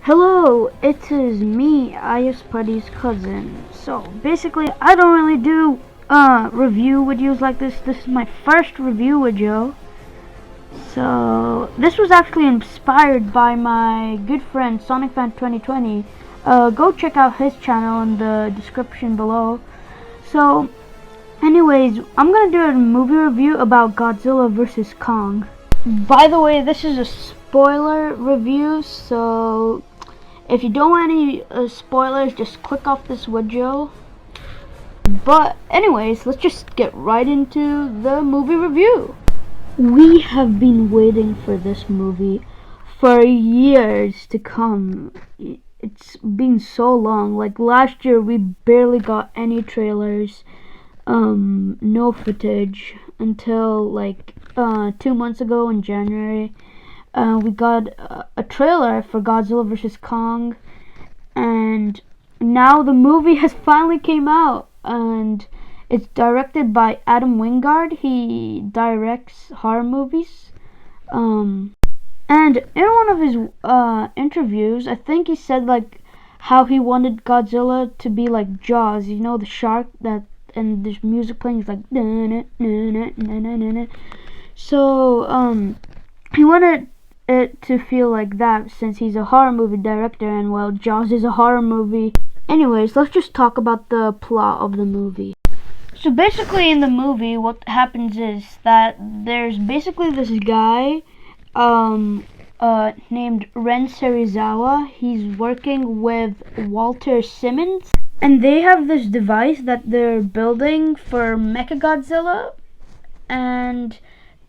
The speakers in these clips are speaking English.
Hello, it is me, Ayas Putty's cousin. So basically, I don't really do review videos like this. This is my first review video. So this was actually inspired by my good friend SonicFan2020. Go check out his channel in the description below. So, anyways, I'm gonna do a movie review about Godzilla vs Kong. By the way, this is a spoiler review, so if you don't want any spoilers, just click off this video. But anyways, let's just get right into the movie review. We have been waiting for this movie for years to come. It's been so long. Like last year, we barely got any trailers, no footage until like 2 months ago in January. We got a trailer for Godzilla vs Kong, and now the movie has finally came out, and it's directed by Adam Wingard. He directs horror movies. And in one of his interviews, I think he said like how he wanted Godzilla to be like Jaws, you know, the shark that, and there's music playing, it's like so he wanted it to feel like that since he's a horror movie director, and well, Jaws is a horror movie. Anyways, let's just talk about the plot of the movie. So basically in the movie, what happens is that there's basically this guy named Ren Serizawa. He's working with Walter Simmons, and they have this device that they're building for Mechagodzilla, and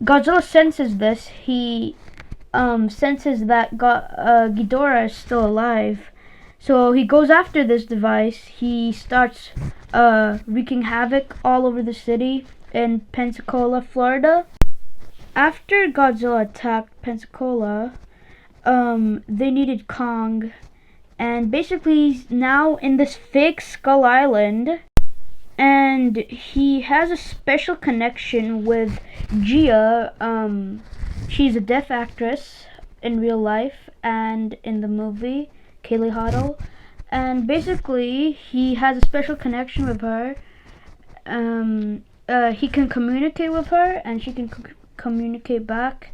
Godzilla senses this. He senses that Ghidorah is still alive, so he goes after this device. He starts wreaking havoc all over the city in Pensacola, Florida. After Godzilla attacked Pensacola, they needed Kong, and basically he's now in this fake Skull Island, and he has a special connection with Gia. She's a deaf actress in real life and in the movie, Kaylee Hoddle. And basically, he has a special connection with her. He can communicate with her, and she can communicate back.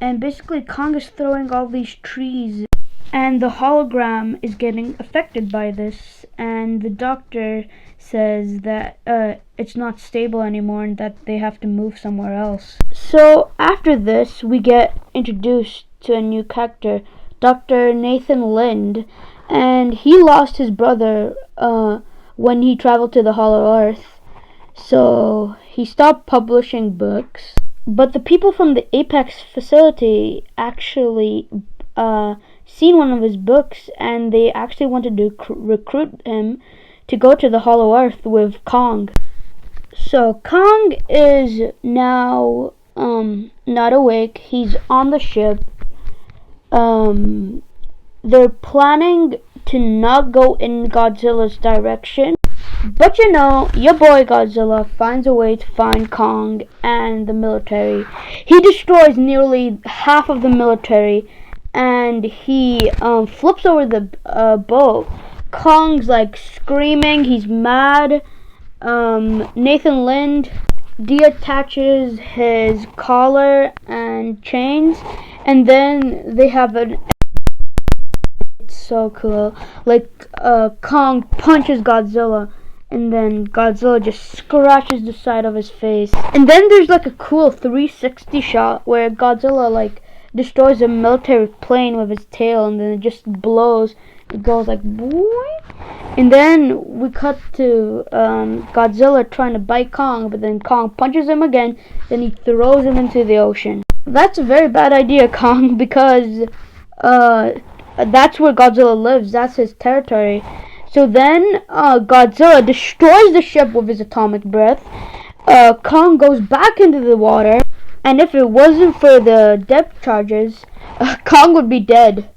And basically, Kong is throwing all these trees, and the hologram is getting affected by this. And the doctor says that it's not stable anymore and that they have to move somewhere else. So after this, we get introduced to a new character, Dr. Nathan Lind, and he lost his brother when he traveled to the Hollow Earth, so he stopped publishing books. But the people from the Apex facility actually seen one of his books, and they actually wanted to recruit him to go to the Hollow Earth with Kong. So Kong is now not awake. He's on the ship. They're planning to not go in Godzilla's direction, but you know, your boy Godzilla finds a way to find Kong and the military. He destroys nearly half of the military, and he flips over the boat. Kong's like screaming, he's mad. Nathan Lind deattaches his collar and chains, and then they have an, it's so cool, like Kong punches Godzilla, and then Godzilla just scratches the side of his face. And then there's like a cool 360 shot where Godzilla like destroys a military plane with his tail, and then it just blows. It goes like boing. And then we cut to Godzilla trying to bite Kong, but then Kong punches him again, then he throws him into the ocean. That's a very bad idea, Kong, because that's where Godzilla lives. That's his territory. So then Godzilla destroys the ship with his atomic breath. Kong goes back into the water, and if it wasn't for the depth charges, Kong would be dead.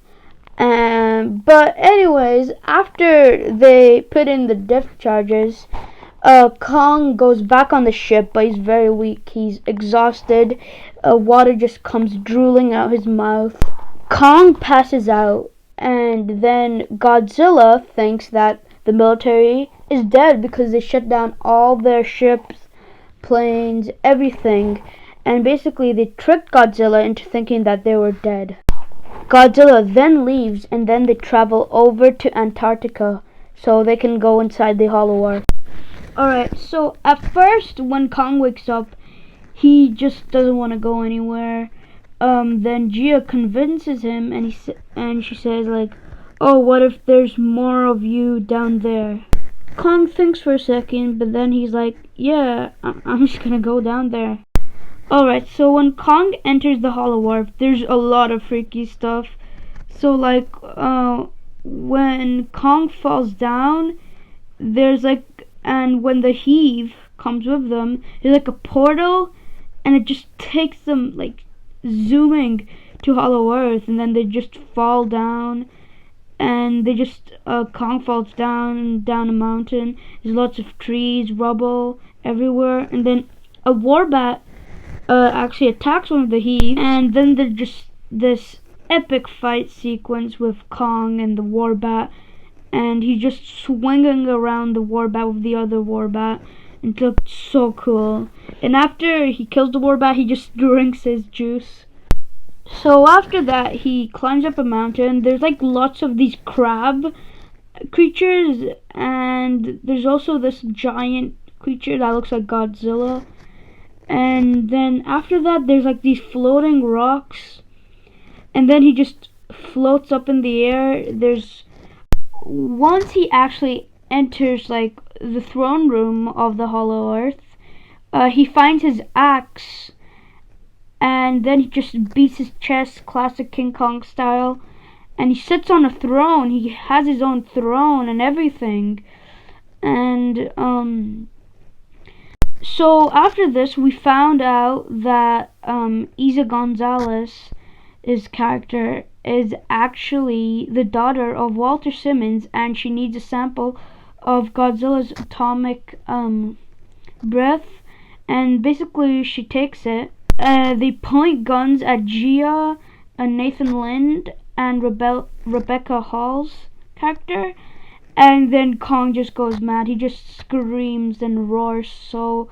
But anyways, after they put in the depth charges, Kong goes back on the ship, but he's very weak. He's exhausted. Water just comes drooling out his mouth. Kong passes out, And then Godzilla thinks that the military is dead because they shut down all their ships, planes, everything. And basically they tricked Godzilla into thinking that they were dead. Godzilla then leaves, and then they travel over to Antarctica so they can go inside the Hollow Earth. Alright, so at first when Kong wakes up, he just doesn't want to go anywhere. Then Gia convinces him, and she says like, "Oh, what if there's more of you down there?" Kong thinks for a second, but then he's like, "Yeah, I'm just gonna go down there." Alright, so when Kong enters the Hollow Earth, there's a lot of freaky stuff. So like, when Kong falls down, there's like, and when the heave comes with them, there's like a portal, and it just takes them like zooming to Hollow Earth, and then they just fall down, and they just Kong falls down a mountain. There's lots of trees, rubble everywhere, and then a warbat actually attacks one of the heaves, and then there's just this epic fight sequence with Kong and the warbat, and he's just swinging around the warbat with the other warbat. It looked so cool. And after he kills the warbat, he just drinks his juice. So after that, he climbs up a mountain. There's like lots of these crab creatures, and there's also this giant creature that looks like Godzilla. And then after that, there's like these floating rocks, and then he just floats up in the air. Once he actually enters like the throne room of the Hollow Earth, he finds his axe, and then he just beats his chest, classic King Kong style, and he sits on a throne. He has his own throne and everything. And so after this, we found out that Isa Gonzalez, his character, is actually the daughter of Walter Simmons, and she needs a sample of Godzilla's atomic breath, and basically she takes it. They point guns at Gia, Nathan Lind, and Rebecca Hall's character, and then Kong just goes mad. He just screams and roars so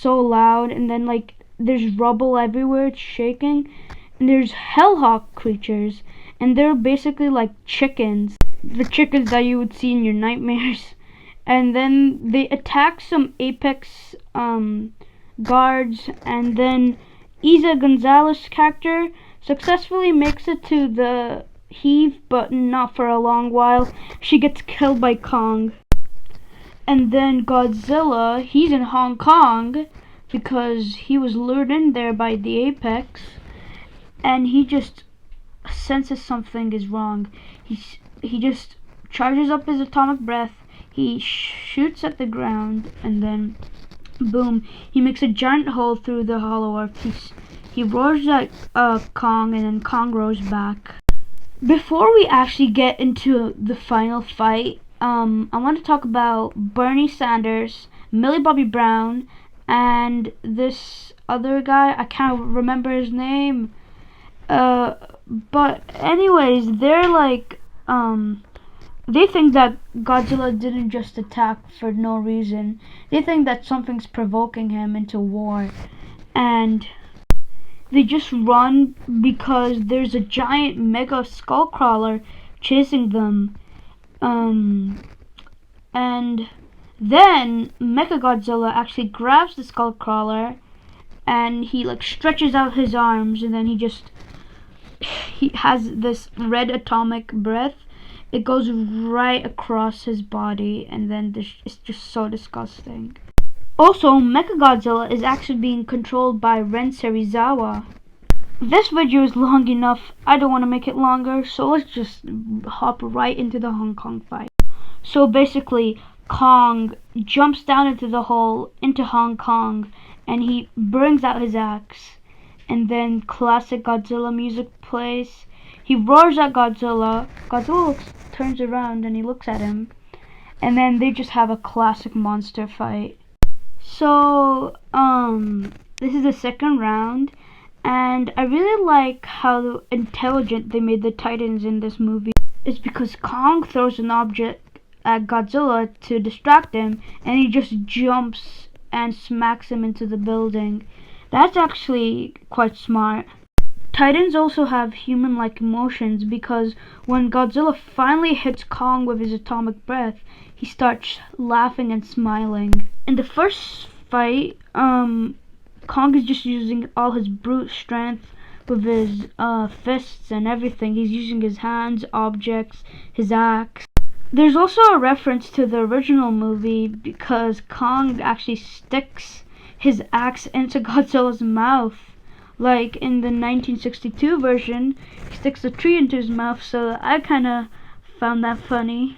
loud, and then like there's rubble everywhere, it's shaking, and there's hellhawk creatures, and they're basically like chickens, the chickens that you would see in your nightmares. And then they attack some apex guards, and then Isa Gonzalez's character successfully makes it to the heave, but not for a long while. She gets killed by Kong. And then Godzilla, he's in Hong Kong because he was lured in there by the apex, and he just senses something is wrong. He just charges up his atomic breath. He shoots at the ground, and then boom, he makes a giant hole through the Hollow Earth. He roars at Kong, and then Kong roars back. Before we actually get into the final fight, I want to talk about Bernie Sanders, Millie Bobby Brown, and this other guy. I can't remember his name. But anyways, they're like, they think that Godzilla didn't just attack for no reason. They think that something's provoking him into war, and they just run because there's a giant mega skull crawler chasing them. And then Mechagodzilla actually grabs the skull crawler, and he like stretches out his arms, and then he has this red atomic breath. It goes right across his body, and then it's just so disgusting. Also, Mechagodzilla is actually being controlled by Ren Serizawa. This video is long enough. I don't want to make it longer, so let's just hop right into the Hong Kong fight. So basically, Kong jumps down into the hole into Hong Kong, and he brings out his axe, and then classic Godzilla music plays. He roars at Godzilla. Godzilla turns around and he looks at him, and then they just have a classic monster fight. So this is the second round, and I really like how intelligent they made the Titans in this movie. is because Kong throws an object at Godzilla to distract him, and he just jumps and smacks him into the building. That's actually quite smart. Titans also have human-like emotions because when Godzilla finally hits Kong with his atomic breath, he starts laughing and smiling. In the first fight, Kong is just using all his brute strength with his fists and everything. He's using his hands, objects, his axe. There's also a reference to the original movie because Kong actually sticks his axe into Godzilla's mouth. Like in the 1962 version, he sticks a tree into his mouth, so I kinda found that funny.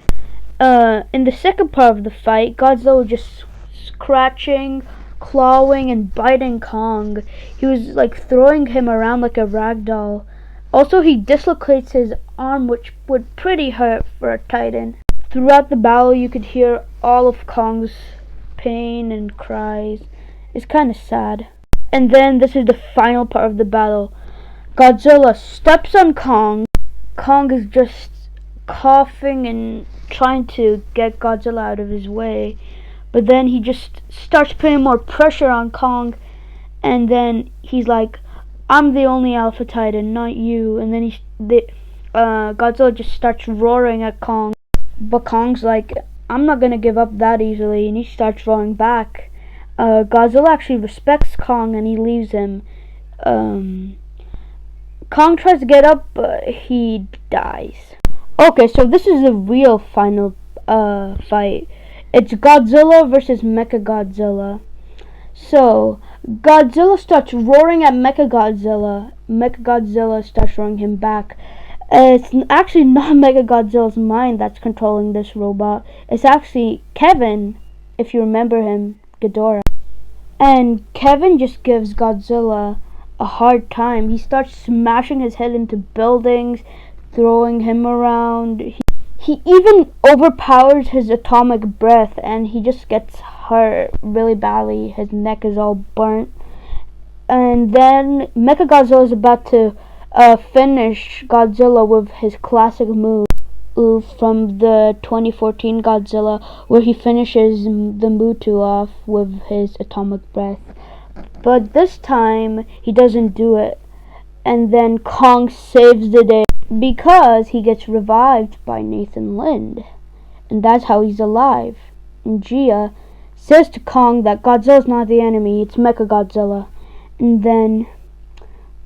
In the second part of the fight, Godzilla was just scratching, clawing, and biting Kong. He was like throwing him around like a rag doll. Also, he dislocates his arm, which would pretty hurt for a Titan. Throughout the battle, you could hear all of Kong's pain and cries. It's kinda sad. And then this is the final part of the battle. Godzilla steps on Kong. Kong is just coughing and trying to get Godzilla out of his way. But then he just starts putting more pressure on Kong. And then he's like, I'm the only Alpha Titan, not you. And then Godzilla just starts roaring at Kong. But Kong's like, I'm not gonna give up that easily. And he starts roaring back. Godzilla actually respects Kong and he leaves him. Kong tries to get up, but he dies. Okay, so this is the real final fight. It's Godzilla versus Mechagodzilla. So, Godzilla starts roaring at Mechagodzilla. Mechagodzilla starts roaring him back. It's actually not Mechagodzilla's mind that's controlling this robot. It's actually Kevin, if you remember him, Ghidorah. And Kevin just gives Godzilla a hard time. He starts smashing his head into buildings, throwing him around. He even overpowers his atomic breath and he just gets hurt really badly. His neck is all burnt. And then Mechagodzilla is about to finish Godzilla with his classic move from the 2014 Godzilla, where he finishes the Mutu off with his atomic breath. But this time he doesn't do it, and then Kong saves the day because he gets revived by Nathan Lind, and that's how he's alive. And Gia says to Kong that Godzilla's not the enemy, it's Mechagodzilla. And then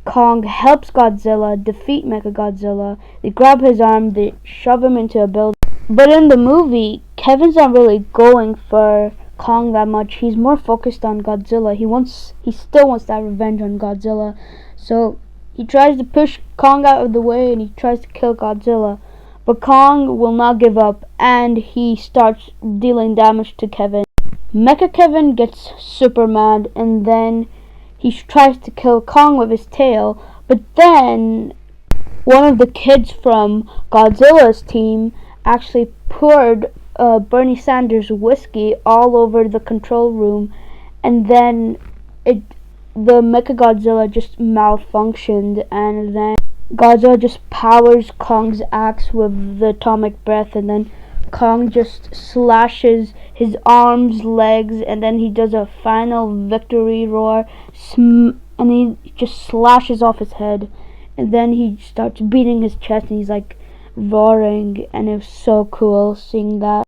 Kong helps Godzilla defeat Mechagodzilla. They grab his arm, they shove him into a building. But in the movie, Kevin's not really going for Kong that much. He's more focused on Godzilla. He still wants that revenge on Godzilla. So he tries to push Kong out of the way and he tries to kill Godzilla. But Kong will not give up and he starts dealing damage to Kevin. Mecha Kevin gets super mad and then he tries to kill Kong with his tail, but then one of the kids from Godzilla's team actually poured Bernie Sanders whiskey all over the control room, and then the Mechagodzilla just malfunctioned, and then Godzilla just powers Kong's axe with the atomic breath, and then Kong just slashes his arms, legs, and then he does a final victory roar, and he just slashes off his head, and then he starts beating his chest, and he's like roaring, and it was so cool seeing that.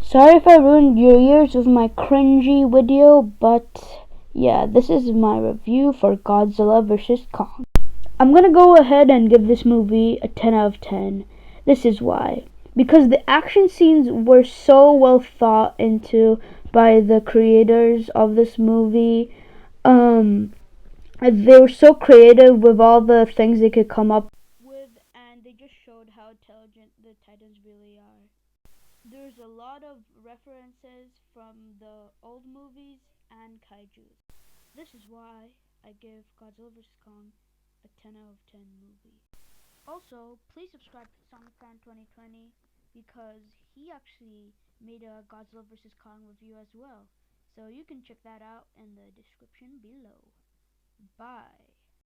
Sorry if I ruined your ears with my cringy video, but yeah, this is my review for Godzilla vs. Kong. I'm gonna go ahead and give this movie a 10 out of 10. This is why. Because the action scenes were so well thought into by the creators of this movie. They were so creative with all the things they could come up with, and they just showed how intelligent the Titans really are. There's a lot of references from the old movies and kaijus. This is why I give Godzilla vs. Kong a 10 out of 10 movie. Also, please subscribe to SonicFan 2020 because he actually made a Godzilla vs. Kong review as well. So you can check that out in the description below. Bye.